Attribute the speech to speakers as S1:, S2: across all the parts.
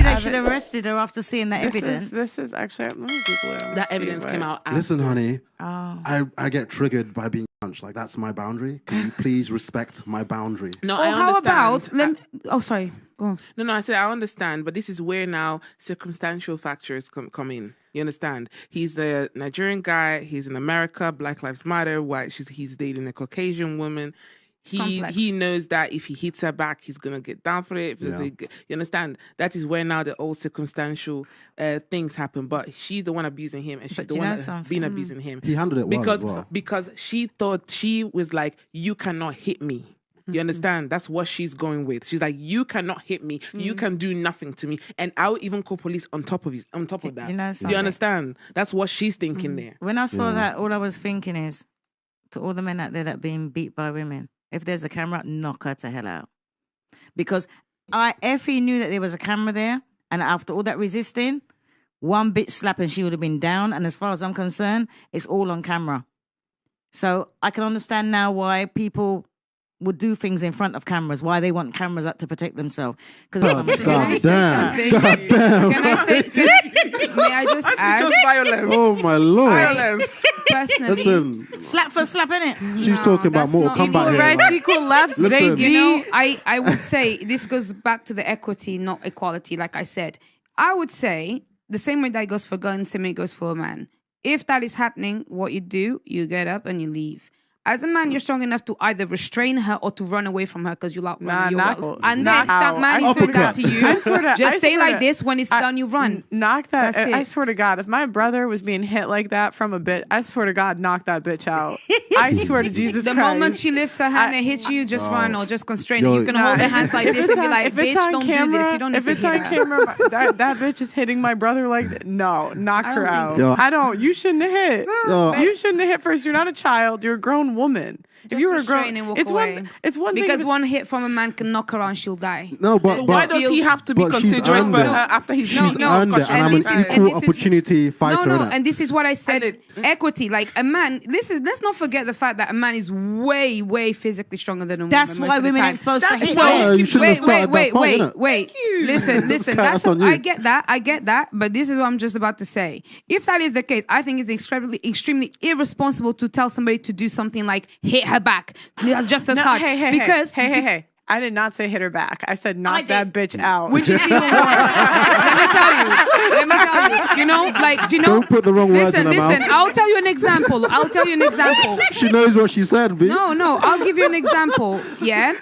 S1: Maybe they should have arrested her after seeing that evidence.
S2: This is actually, let me Google it.
S3: That evidence came out after.
S4: Listen, honey,
S1: Oh.
S4: I get triggered by being punched. Like, that's my boundary. Can you please respect my boundary?
S3: No,
S5: Or
S3: I
S5: how
S3: understand.
S5: about? Oh, sorry. Go on.
S3: No, I said I understand, but this is where now circumstantial factors come in. You understand? He's a Nigerian guy. He's in America. Black Lives Matter. He's dating a Caucasian woman. He knows that if he hits her back, he's gonna get down for it. You understand? That is where now the old circumstantial things happen. But she's the one abusing him, and she's the one that's been abusing him.
S4: He handled it well
S3: because she thought she was like, you cannot hit me. You understand? That's what she's going with. She's like, you cannot hit me. You can do nothing to me, and I'll even call police on top of that.
S1: Do you know
S3: Do you understand? That's what she's thinking there.
S1: When I saw that, all I was thinking is, to all the men out there that are being beat by women, if there's a camera, knock her to hell out. Because if he knew that there was a camera there, and after all that resisting, one bitch slap and she would have been down. And as far as I'm concerned, it's all on camera. So I can understand now why people would do things in front of cameras, why they want cameras up to protect themselves. Because
S4: God damn.
S5: Can I say? May I just add?
S3: Just violence.
S4: Oh, my Lord.
S3: Violence.
S5: Personally,
S4: Listen,
S1: slap for slap, innit?
S4: she's talking about
S5: that's
S4: Mortal
S5: not
S4: Kombat
S5: equal
S4: here.
S2: Right, equal left,
S4: Listen.
S2: baby.
S5: you know, I would say this goes back to the equity, not equality. Like I said, I would say the same way that goes for guns, same way it goes for a man. If that is happening, what you do, you get up and you leave. As a man, you're strong enough to either restrain her or to run away from her because you like
S2: Knock
S5: and then if that
S2: out.
S5: man is doing that to you, just stay like this. When it's done, you run.
S2: Knock that.
S5: That's it.
S2: I swear to God, if my brother was being hit like that from a bitch, I swear to God, knock that bitch out. I swear to Jesus
S5: The
S2: Christ.
S5: moment she lifts her hand and hits you, just run or just constrain her. You can
S4: Nah,
S5: hold their hands like this and be like, bitch, don't do this. You don't need
S2: if
S5: to
S2: it's
S5: hit
S2: on
S5: her.
S2: camera, that bitch is hitting my brother like that. No, knock her out.
S4: Yo.
S2: I don't. You shouldn't have hit.
S4: Yo.
S2: You shouldn't have hit first. You're not a child. You're a grown woman. If you were a grown,
S5: and walk
S2: it's
S5: away.
S2: one
S5: because
S2: thing.
S5: one hit from a man can knock her out and she'll die.
S4: No, but
S3: Why does he have to be
S4: but she's
S3: considerate
S4: earned
S3: for
S4: it.
S3: her after he's
S4: She's
S5: no,
S4: earned it, and I'm
S5: this
S4: an
S5: is- and
S4: equal
S5: this is-
S4: opportunity fighter.
S5: No,
S4: innit?
S5: and this is what I said. Equity, like a man. Let's not forget the fact that a man is way, way physically stronger than a woman.
S1: That's
S5: most
S1: why
S5: of the
S1: women
S5: time.
S1: ain't supposed to hit
S5: So,
S4: Yeah, you shouldn't have started that fight, innit?
S5: wait. Listen.
S4: That's
S5: That's
S4: on you.
S5: I get that. But this is what I'm just about to say. If that is the case, I think it's extremely irresponsible to tell somebody to do something like hit her back. That's just as hard. Because
S2: hey. I did not say hit her back. I said knock that bitch out.
S5: which is even worse. Let me tell you. You know, like, do you know?
S4: Don't put the wrong words in her mouth.
S5: I'll tell you an example.
S4: She knows what she said, B.
S5: No, I'll give you an example. Yeah.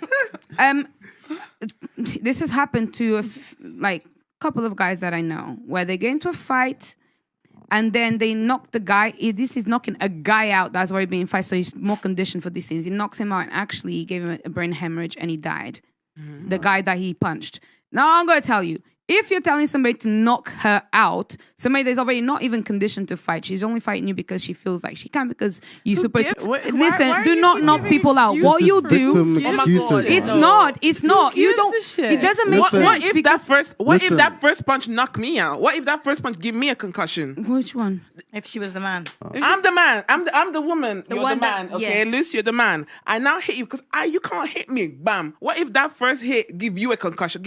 S5: This has happened to a couple of guys that I know where they get into a fight and then they knock the guy. This is knocking a guy out that's already been in fight, so he's more conditioned for these things. He knocks him out and actually he gave him a brain hemorrhage and he died. The guy that he punched. Now I'm going to tell you, if you're telling somebody to knock her out, somebody that's already not even conditioned to fight, she's only fighting you because she feels like she can, because you're supposed to... Listen, do not knock people out. What you do... It's not. You don't... It doesn't make sense.
S3: What if that first punch knocked me out? What if that first punch give me a concussion?
S5: Which one?
S1: If she was the man.
S3: I'm the man. I'm the woman. You're
S5: one
S3: the man.
S5: that-
S3: Okay,
S5: yeah.
S3: Lucy, you're the man. I now hit you because you can't hit me. Bam. What if that first hit give you a concussion?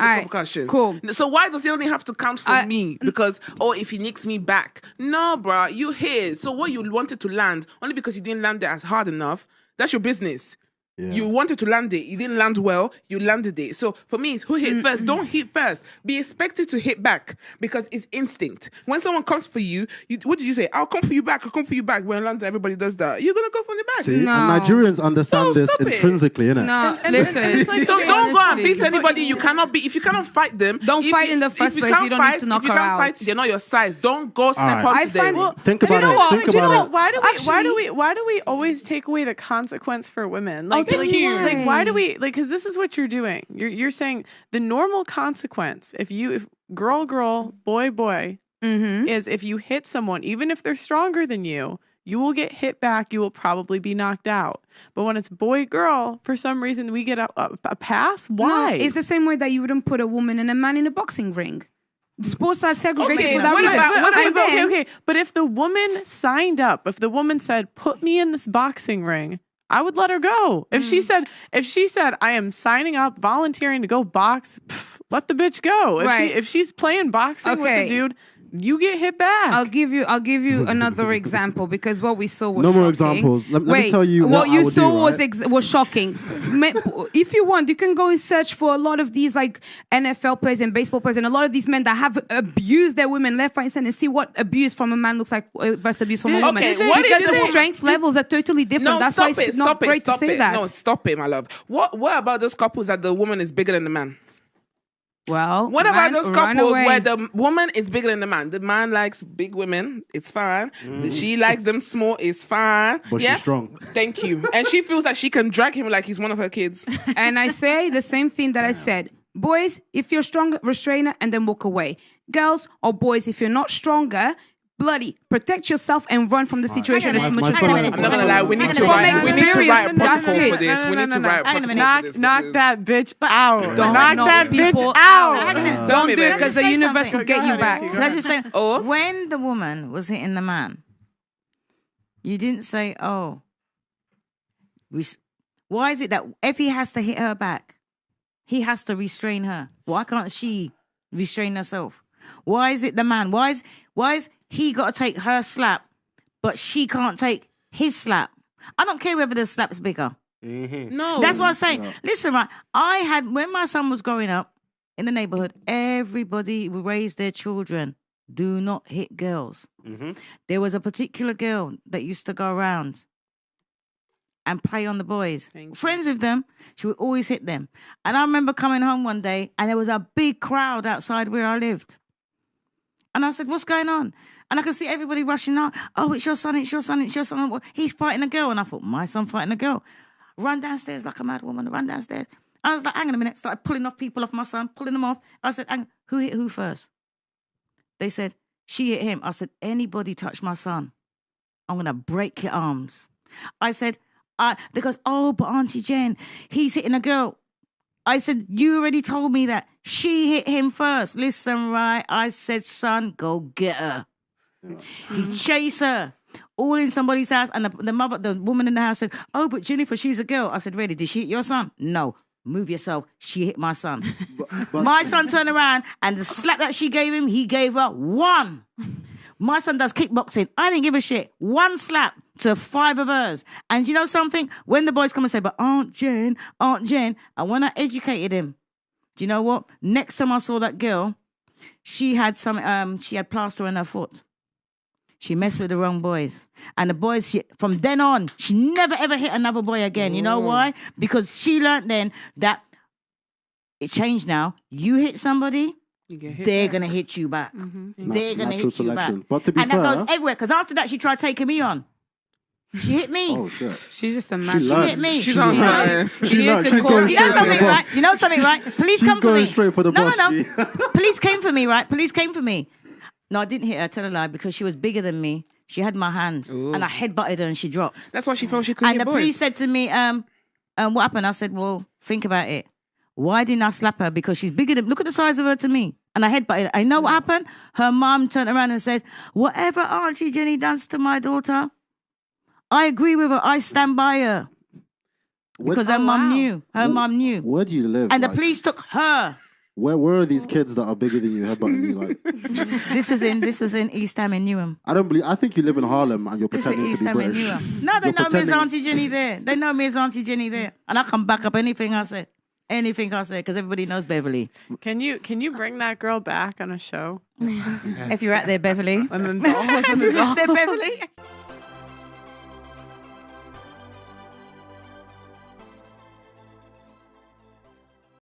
S3: Concussion.
S5: Cool.
S3: So why does it only have to count for me? Because, if he nicks me back. No, bruh, you hit. So what you wanted to land, only because you didn't land it as hard enough, that's your business.
S4: Yeah.
S3: You wanted to land it. You didn't land well. You landed it. So for me, it's who hit first. Don't hit first. Be expected to hit back because it's instinct. When someone comes for you, what did you say? I'll come for you back. I'll come for you back. When London, everybody does that. You're going to go from the back.
S4: See,
S5: No.
S4: and Nigerians understand this
S3: stop it.
S4: intrinsically, innit?
S5: No,
S2: And
S5: listen.
S2: it's like-
S3: So don't go and
S5: honestly.
S3: beat anybody. You cannot beat. If you cannot fight them,
S5: Don't fight in the first place. You don't need to knock
S3: If you
S5: her
S3: can't
S5: out.
S3: fight, they're not your size. Don't go step
S4: Alright.
S3: onto
S5: I
S3: them.
S5: find-
S4: Think
S5: Do you
S4: about
S5: know
S4: it.
S5: what?
S4: Think
S5: Do you know
S4: about
S5: what?
S4: it.
S2: Why do we always take away the consequence for women?
S5: I'll tell you why.
S2: Why do we because this is what you're doing. You're saying the normal consequence if girl, boy, is if you hit someone, even if they're stronger than you will get hit back. You will probably be knocked out. But when it's boy, girl, for some reason we get a pass. Why?
S5: No, it's the same way that you wouldn't put a woman and a man in a boxing ring. Sports are segregated
S3: Okay,
S5: for that
S3: what
S5: reason.
S3: about-
S5: And then-
S2: okay. But if the woman signed up, if the woman said, "Put me in this boxing ring," I would let her go. If she said, "I am signing up, volunteering to go box," let the bitch go.
S5: Right.
S2: If she's playing boxing with the dude, you get hit back.
S5: I'll give you another example because what we saw was
S4: No more
S5: shocking.
S4: examples. Let me tell you what
S5: you
S4: I would
S5: saw
S4: do,
S5: was shocking. If you want, you can go and search for a lot of these like NFL players and baseball players and a lot of these men that have abused their women left, right, and center and see what abuse from a man looks like versus abuse from a woman.
S3: What
S5: because
S3: is
S5: the
S3: it?
S5: strength levels are totally different.
S3: No,
S5: That's why it's not great to say that.
S3: No, stop it, my love. What about those couples that the woman is bigger than the man?
S5: Well,
S3: What about those couples
S5: away.
S3: where the woman is bigger than the man? The man likes big women, it's fine. She likes them small, it's fine.
S4: But she's strong.
S3: Thank you. And she feels like she can drag him like he's one of her kids.
S5: And I say the same thing that I said. Boys, if you're stronger, restrain her and then walk away. Girls or boys, if you're not stronger, bloody protect yourself and run from the situation as much as possible.
S3: I'm not gonna lie, we need to
S5: From
S3: write a
S5: experience,
S3: protocol
S5: that's
S3: for
S5: it.
S3: this. We need to write a protocol for this.
S2: Knock that bitch out.
S5: Don't
S2: Knock
S5: knock
S2: that bitch
S5: people
S2: out.
S5: out.
S3: Tell
S5: Don't
S3: me,
S5: do it
S3: baby.
S5: because the
S1: Say
S5: universe
S1: something.
S5: will get you back.
S2: Go
S1: Can I just say,
S3: Oh.
S1: when the woman was hitting the man, you didn't say, oh, why is it that if he has to hit her back, he has to restrain her? Why can't she restrain herself? Why is it the man? Why is he got to take her slap, but she can't take his slap? I don't care whether the slap's bigger.
S3: No.
S1: That's what I'm saying. No. Listen, right, when my son was growing up in the neighborhood, everybody raised their children. Do not hit girls. There was a particular girl that used to go around and play on the boys. Friends with them, she would always hit them. And I remember coming home one day and there was a big crowd outside where I lived. And I said, what's going on? And I could see everybody rushing out. Oh, it's your son, it's your son, it's your son. He's fighting a girl. And I thought, my son fighting a girl. Run downstairs like a mad woman, run downstairs. I was like, hang on a minute. Started pulling off people off my son, pulling them off. I said, who hit who first? They said, she hit him. I said, anybody touch my son, I'm going to break your arms. I said, because, oh, but Auntie Jen, he's hitting a girl. I said, you already told me that. She hit him first. Listen, right? I said, son, go get her. He chased her. All in somebody's house. And the woman in the house said, oh, but Jennifer, she's a girl. I said, really? Did she hit your son? No. Move yourself. She hit my son. But my son turned around and the slap that she gave him, he gave her one. My son does kickboxing. I didn't give a shit. One slap to 5 of hers. And you know something? When the boys come and say, but Aunt Jen, and when I educated him, do you know what? Next time I saw that girl, she had plaster on her foot. She messed with the wrong boys. And the boys, from then on, she never ever hit another boy again. You know why? Because she learned then that it changed now. You hit somebody, they're going to hit you back. They're going to hit you back.
S4: But to be
S1: and
S4: fair,
S1: that goes everywhere. Because after that, she tried taking me on. She hit me.
S4: Oh, shit.
S5: She's just a man.
S1: She hit me.
S3: She's on fire.
S4: She's going
S1: You know something, right? You know something, right? Police come for me.
S4: She's going straight for the boss.
S1: No. Police came for me, right? Police came for me. No, I didn't hit her, tell a lie, because she was bigger than me. She had my hands.
S3: Ooh.
S1: And I headbutted her and she dropped.
S3: That's why she felt she couldn't
S1: And
S3: hit
S1: the
S3: boys.
S1: police said to me, what happened? I said, well, think about it. Why didn't I slap her? Because she's bigger than, look at the size of her to me. And I headbutted her. I know what happened? Her mom turned around and said, whatever Auntie Jenny does to my daughter, I agree with her. I stand by her. Because her mom knew. Her mom knew.
S4: Where do you live?
S1: And the police took her.
S4: Where are these kids that are bigger than you headbutting you? Like,
S1: This was in East Ham in Newham.
S4: I think you live in Harlem and you're
S1: This is
S4: pretending
S1: East
S4: to be
S1: Ham in
S4: British.
S1: Newham. No, they know me as Auntie Jenny there. They know me as Auntie Jenny there. And I can back up anything I said. Anything I said, because everybody knows Beverly.
S2: Can you bring that girl back on a show?
S1: If you're out there, Beverly.
S2: An adult.
S1: If you're out there, Beverly.